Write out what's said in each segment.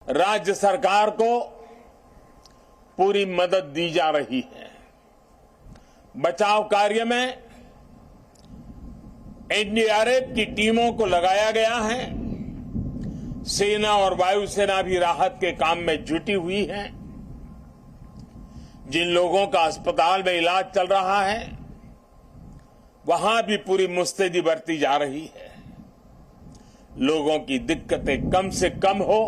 राज्य सरकार को पूरी मदद दी जा रही है। बचाव कार्य में एनडीआरएफ की टीमों को लगाया गया है। सेना और वायुसेना भी राहत के काम में जुटी हुई है। जिन लोगों का अस्पताल में इलाज चल रहा है, वहां भी पूरी मुस्तैदी बरती जा रही है। लोगों की दिक्कतें कम से कम हो,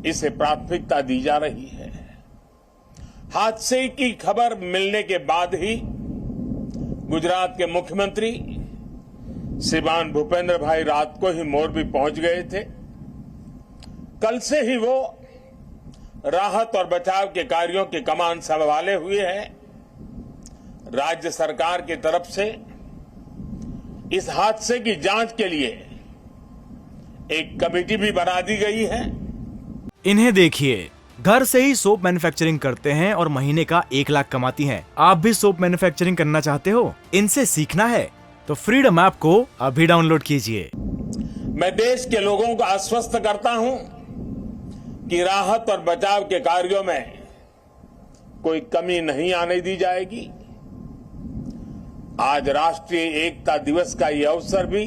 इसे प्राथमिकता दी जा रही है। हादसे की खबर मिलने के बाद ही गुजरात के मुख्यमंत्री श्रीमान भूपेंद्र भाई रात को ही मोरबी पहुंच गए थे। कल से ही वो राहत और बचाव के कार्यों की कमान संभाले हुए हैं। राज्य सरकार की तरफ से इस हादसे की जांच के लिए एक कमेटी भी बना दी गई है। इन्हें देखिए, घर से ही सोप मैन्युफैक्चरिंग करते हैं और महीने का 1 लाख कमाती हैं। आप भी सोप मैन्युफैक्चरिंग करना चाहते हो? इनसे सीखना है तो फ्रीडम ऐप को अभी डाउनलोड कीजिए। मैं देश के लोगों को आश्वस्त करता हूं कि राहत और बचाव के कार्यों में कोई कमी नहीं आने दी जाएगी। आज राष्ट्रीय एकता दिवस का ये अवसर भी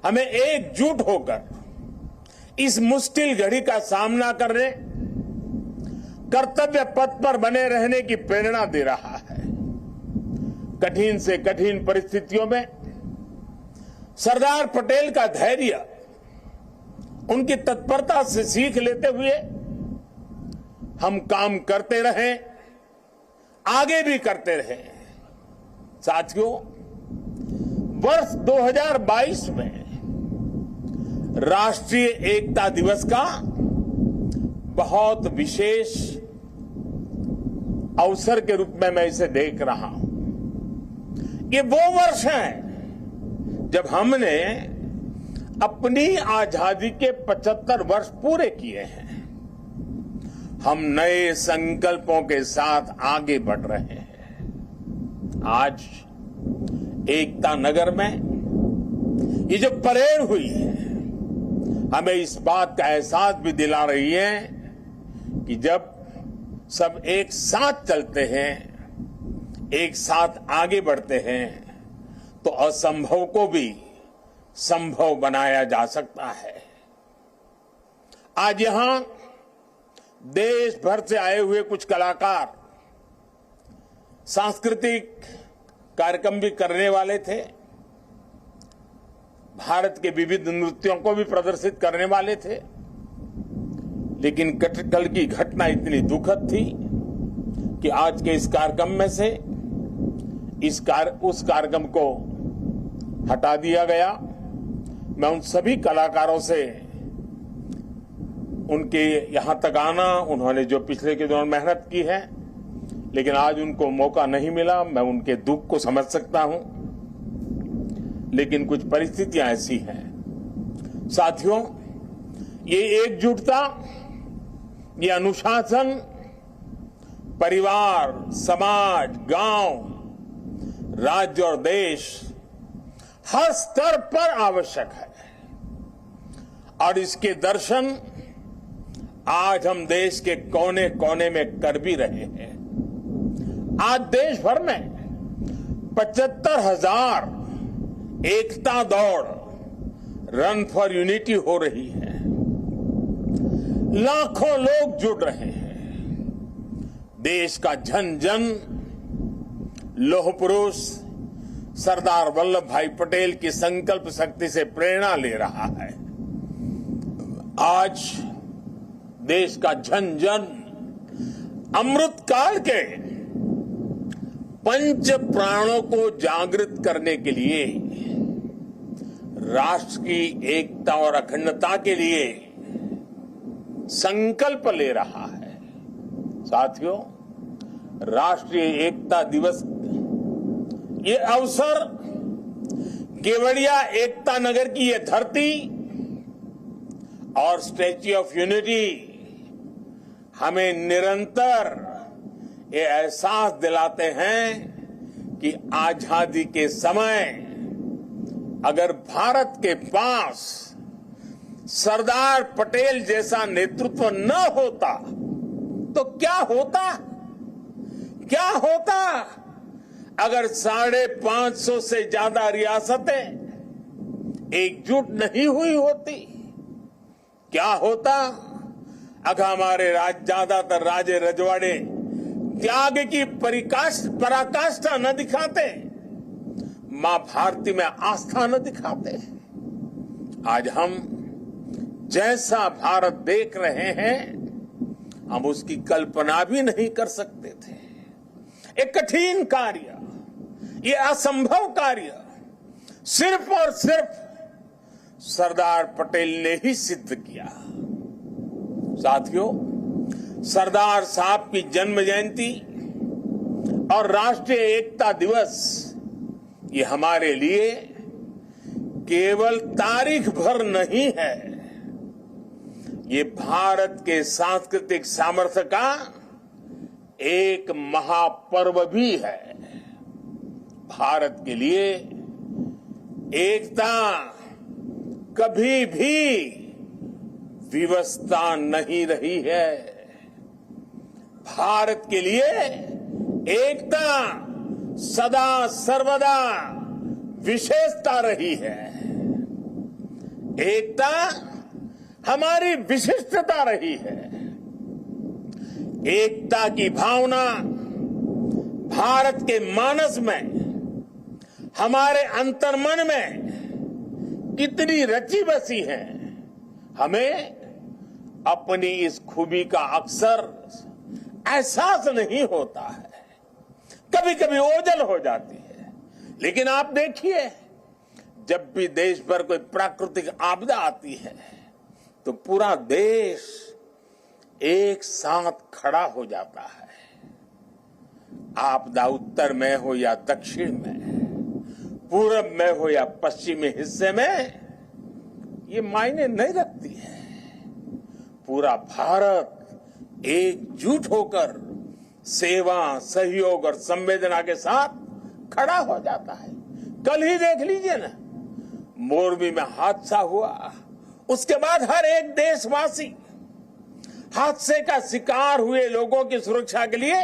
हमें एकजुट होकर इस मुश्किल घड़ी का सामना करने, कर्तव्य पथ पर बने रहने की प्रेरणा दे रहा है। कठिन से कठिन परिस्थितियों में सरदार पटेल का धैर्य, उनकी तत्परता से सीख लेते हुए हम काम करते रहें, आगे भी करते रहें। साथियों, वर्ष 2022 में राष्ट्रीय एकता दिवस का बहुत विशेष अवसर के रूप में मैं इसे देख रहा हूं। ये वो वर्ष है जब हमने अपनी आजादी के 75 वर्ष पूरे किए हैं। हम नए संकल्पों के साथ आगे बढ़ रहे हैं। आज एकता नगर में ये जो परेड हुई है, हमें इस बात का एहसास भी दिला रही है कि जब सब एक साथ चलते हैं, एक साथ आगे बढ़ते हैं, तो असंभव को भी संभव बनाया जा सकता है। आज यहां देश भर से आए हुए कुछ कलाकार सांस्कृतिक कार्यक्रम भी करने वाले थे। भारत के विविध नृत्यों को भी प्रदर्शित करने वाले थे, लेकिन कल की घटना इतनी दुखद थी कि आज के इस कार्यक्रम में से उस कार्यक्रम को हटा दिया गया। मैं उन सभी कलाकारों से उनके यहां तक आना, उन्होंने जो पिछले के दौरान मेहनत की है, लेकिन आज उनको मौका नहीं मिला, मैं उनके दुख को समझ सकता हूं, लेकिन कुछ परिस्थितियां ऐसी हैं। साथियों, ये एकजुटता, ये अनुशासन परिवार, समाज, गांव, राज्य और देश हर स्तर पर आवश्यक है, और इसके दर्शन आज हम देश के कोने कोने में कर भी रहे हैं। आज देश भर में 75,000 एकता दौड़, रन फॉर यूनिटी हो रही है। लाखों लोग जुड़ रहे हैं। देश का जन जन लौह पुरुष सरदार वल्लभ भाई पटेल की संकल्प शक्ति से प्रेरणा ले रहा है। आज देश का जन जन अमृत काल के पंच प्राणों को जागृत करने के लिए, राष्ट्र की एकता और अखंडता के लिए संकल्प ले रहा है। साथियों, राष्ट्रीय एकता दिवस ये अवसर केवड़िया एकता नगर की ये धरती और स्टैच्यू ऑफ यूनिटी हमें निरंतर ये एहसास दिलाते हैं कि आजादी के समय अगर भारत के पास सरदार पटेल जैसा नेतृत्व न होता तो क्या होता अगर 550 से ज्यादा रियासतें एकजुट नहीं हुई होती? क्या होता अगर हमारे ज्यादातर राजे रजवाड़े त्याग की पराकाष्ठा न दिखाते, मां भारती में आस्था न दिखाते? आज हम जैसा भारत देख रहे हैं, हम उसकी कल्पना भी नहीं कर सकते थे। एक कठिन कार्य, ये असंभव कार्य सिर्फ और सिर्फ सरदार पटेल ने ही सिद्ध किया। साथियों, सरदार साहब की जन्म जयंती और राष्ट्रीय एकता दिवस ये हमारे लिए केवल तारीख भर नहीं है, ये भारत के सांस्कृतिक सामर्थ्य का एक महापर्व भी है। भारत के लिए एकता कभी भी विवशता नहीं रही है। भारत के लिए एकता सदा सर्वदा विशेषता रही है। एकता हमारी विशिष्टता रही है। एकता की भावना भारत के मानस में, हमारे अंतर्मन में कितनी रची बसी है, हमें अपनी इस खूबी का अक्सर एहसास नहीं होता है। कभी कभी ओझल हो जाती है, लेकिन आप देखिए, जब भी देश पर कोई प्राकृतिक आपदा आती है तो पूरा देश एक साथ खड़ा हो जाता है। आपदा उत्तर में हो या दक्षिण में, पूरब में हो या पश्चिमी हिस्से में, ये मायने नहीं रखती है। पूरा भारत एकजुट होकर सेवा, सहयोग और संवेदना के साथ खड़ा हो जाता है। कल ही देख लीजिए ना, मोरबी में हादसा हुआ, उसके बाद हर एक देशवासी हादसे का शिकार हुए लोगों की सुरक्षा के लिए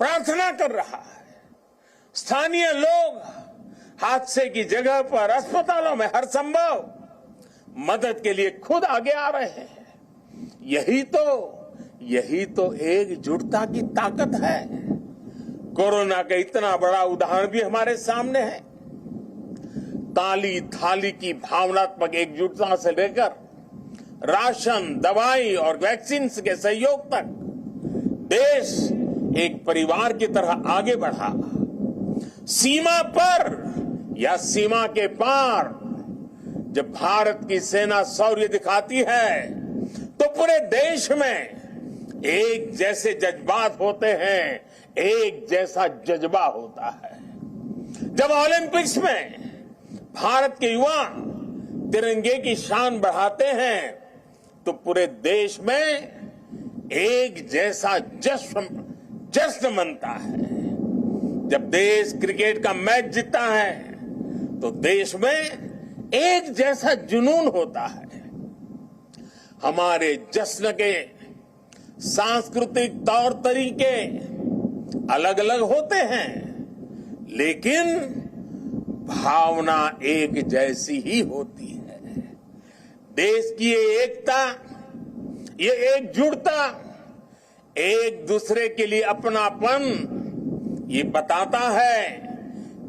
प्रार्थना कर रहा है। स्थानीय लोग हादसे की जगह पर अस्पतालों में हर संभव मदद के लिए खुद आगे आ रहे हैं। यही तो एकजुटता की ताकत है। कोरोना का इतना बड़ा उदाहरण भी हमारे सामने है। ताली थाली की भावनात्मक एकजुटता से लेकर राशन, दवाई और वैक्सीन के सहयोग तक देश एक परिवार की तरह आगे बढ़ा। सीमा पर या सीमा के पार जब भारत की सेना शौर्य दिखाती है तो पूरे देश में एक जैसे जज्बात होते हैं, एक जैसा जज्बा होता है। जब ओलंपिक्स में भारत के युवा तिरंगे की शान बढ़ाते हैं तो पूरे देश में एक जैसा जश्न मनता है। जब देश क्रिकेट का मैच जीतता है तो देश में एक जैसा जुनून होता है। हमारे जश्न के सांस्कृतिक तौर तरीके अलग अलग होते हैं, लेकिन भावना एक जैसी ही होती है। देश की ये एकता, ये एकजुटता, एक दूसरे के लिए अपनापन, ये बताता है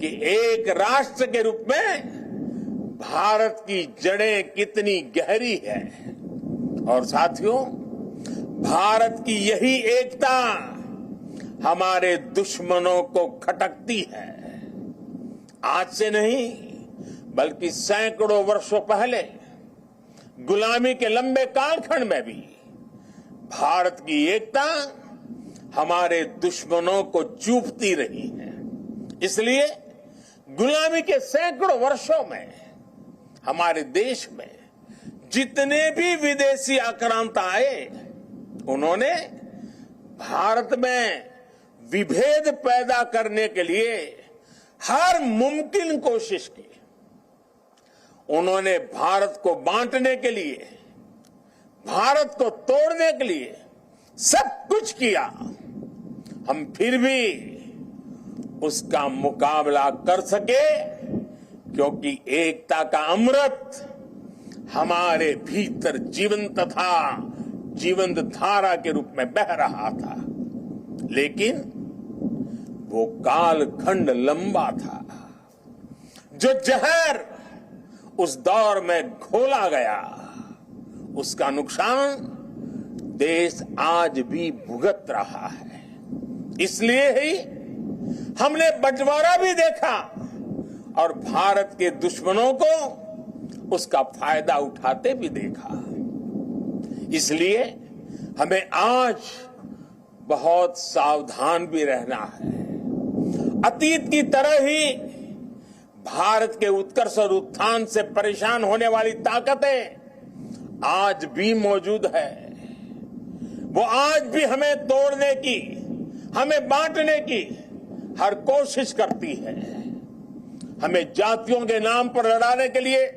कि एक राष्ट्र के रूप में भारत की जड़ें कितनी गहरी है। और साथियों, भारत की यही एकता हमारे दुश्मनों को खटकती है। आज से नहीं, बल्कि सैकड़ों वर्षों पहले गुलामी के लंबे कालखंड में भी भारत की एकता हमारे दुश्मनों को चूपती रही है। इसलिए गुलामी के सैकड़ों वर्षों में हमारे देश में जितने भी विदेशी आक्रांत आए, उन्होंने भारत में विभेद पैदा करने के लिए हर मुमकिन कोशिश की। उन्होंने भारत को बांटने के लिए, भारत को तोड़ने के लिए सब कुछ किया। हम फिर भी उसका मुकाबला कर सके क्योंकि एकता का अमृत हमारे भीतर जीवंत था, जीवंत धारा के रूप में बह रहा था। लेकिन वो कालखंड लंबा था। जो जहर उस दौर में घोला गया, उसका नुकसान देश आज भी भुगत रहा है। इसलिए ही हमने बंटवारा भी देखा और भारत के दुश्मनों को उसका फायदा उठाते भी देखा। इसलिए हमें आज बहुत सावधान भी रहना है। अतीत की तरह ही भारत के उत्कर्ष और उत्थान से परेशान होने वाली ताकतें आज भी मौजूद है। वो आज भी हमें तोड़ने की, हमें बांटने की हर कोशिश करती है। हमें जातियों के नाम पर लड़ाने के लिए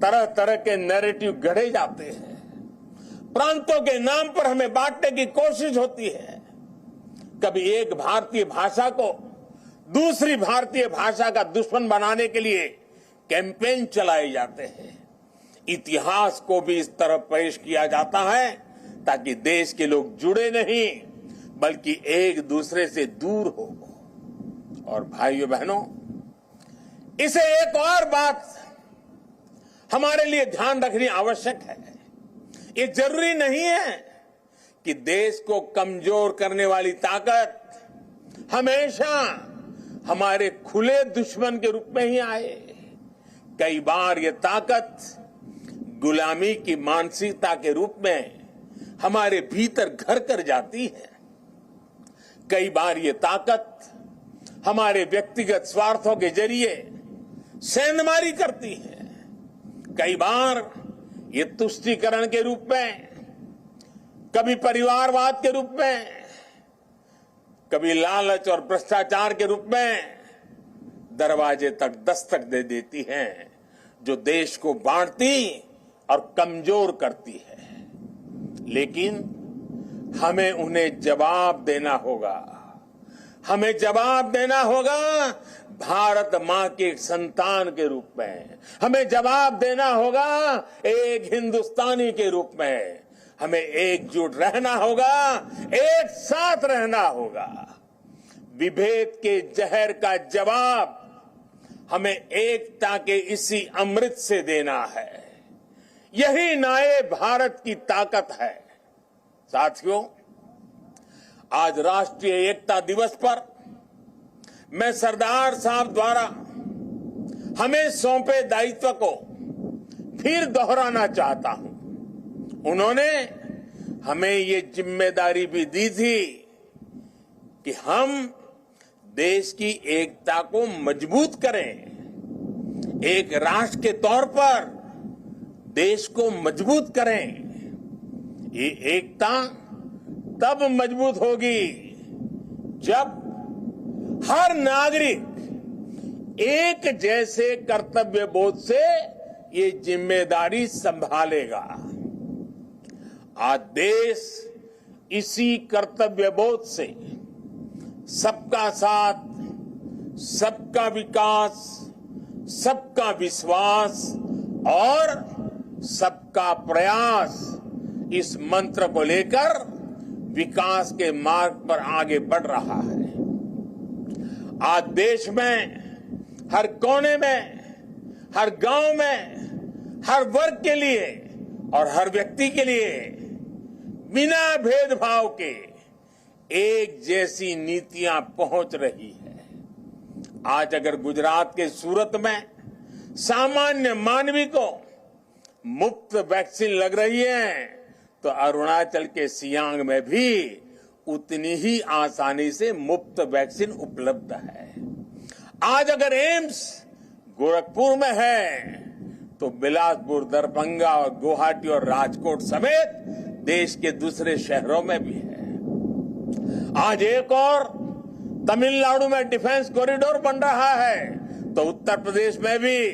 तरह तरह के नैरेटिव गढ़े जाते हैं। प्रांतों के नाम पर हमें बांटने की कोशिश होती है। कभी एक भारतीय भाषा को दूसरी भारतीय भाषा का दुश्मन बनाने के लिए कैंपेन चलाए जाते हैं। इतिहास को भी इस तरह पेश किया जाता है ताकि देश के लोग जुड़े नहीं बल्कि एक दूसरे से दूर हो। और भाइयों बहनों, इसे एक और बात हमारे लिए ध्यान रखनी आवश्यक है। ये जरूरी नहीं है कि देश को कमजोर करने वाली ताकत हमेशा हमारे खुले दुश्मन के रूप में ही आए। कई बार ये ताकत गुलामी की मानसिकता के रूप में हमारे भीतर घर कर जाती है। कई बार ये ताकत हमारे व्यक्तिगत स्वार्थों के जरिए सेंधमारी करती है। कई बार ये तुष्टीकरण के रूप में, कभी परिवारवाद के रूप में, कभी लालच और भ्रष्टाचार के रूप में दरवाजे तक दस्तक दे देती हैं, जो देश को बांटती और कमजोर करती है। लेकिन हमें उन्हें जवाब देना होगा। हमें जवाब देना होगा भारत मां के संतान के रूप में। हमें जवाब देना होगा एक हिंदुस्तानी के रूप में। हमें एकजुट रहना होगा, एक साथ रहना होगा। विभेद के जहर का जवाब हमें एकता के इसी अमृत से देना है। यही नए भारत की ताकत है। साथियों, आज राष्ट्रीय एकता दिवस पर मैं सरदार साहब द्वारा हमें सौंपे दायित्व को फिर दोहराना चाहता हूं। उन्होंने हमें ये जिम्मेदारी भी दी थी कि हम देश की एकता को मजबूत करें। एक राष्ट्र के तौर पर देश को मजबूत करें। ये एकता तब मजबूत होगी जब हर नागरिक एक जैसे कर्तव्य बोध से ये जिम्मेदारी संभालेगा। आज देश इसी कर्तव्य बोध से सबका साथ, सबका विकास, सबका विश्वास और सबका प्रयास, इस मंत्र को लेकर विकास के मार्ग पर आगे बढ़ रहा है। आज देश में हर कोने में, हर गांव में, हर वर्ग के लिए और हर व्यक्ति के लिए बिना भेदभाव के एक जैसी नीतियां पहुंच रही है। आज अगर गुजरात के सूरत में सामान्य मानवी को मुफ्त वैक्सीन लग रही है, तो अरुणाचल के सियांग में भी उतनी ही आसानी से मुफ्त वैक्सीन उपलब्ध है। आज अगर एम्स गोरखपुर में है, तो बिलासपुर, दरभंगा और गुवाहाटी और राजकोट समेत देश के दूसरे शहरों में भी है। आज एक और तमिलनाडु में डिफेंस कॉरिडोर बन रहा है, तो उत्तर प्रदेश में भी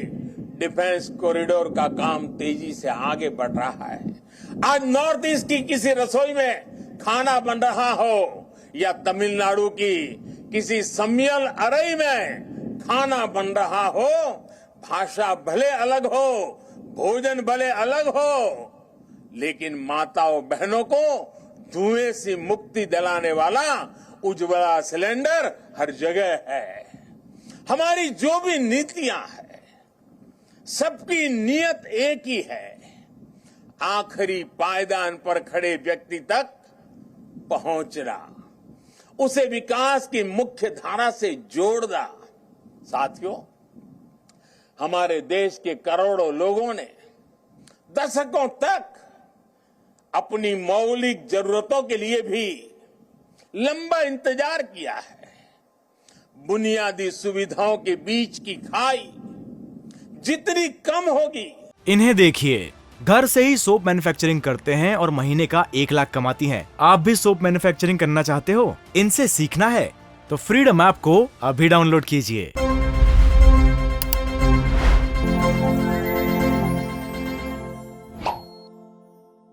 डिफेंस कॉरिडोर का काम तेजी से आगे बढ़ रहा है। आज नॉर्थ ईस्ट की किसी रसोई में खाना बन रहा हो या तमिलनाडु की किसी सम्मियल अरई में खाना बन रहा हो, भाषा भले अलग हो, भोजन भले अलग हो, लेकिन माताओं बहनों को धुएं से मुक्ति दिलाने वाला उज्ज्वला सिलेंडर हर जगह है। हमारी जो भी नीतियां हैं, सबकी नियत एक ही है, आखिरी पायदान पर खड़े व्यक्ति तक पहुंचना, उसे विकास की मुख्य धारा से जोड़ना। साथियों, हमारे देश के करोड़ों लोगों ने दशकों तक अपनी मौलिक जरूरतों के लिए भी लंबा इंतजार किया है। बुनियादी सुविधाओं के बीच की खाई जितनी कम होगी, इन्हें देखिए, घर से ही सोप मैन्युफैक्चरिंग करते हैं और महीने का 1 लाख कमाती हैं। आप भी सोप मैन्युफैक्चरिंग करना चाहते हो? इनसे सीखना है तो फ्रीडम ऐप को अभी डाउनलोड कीजिए।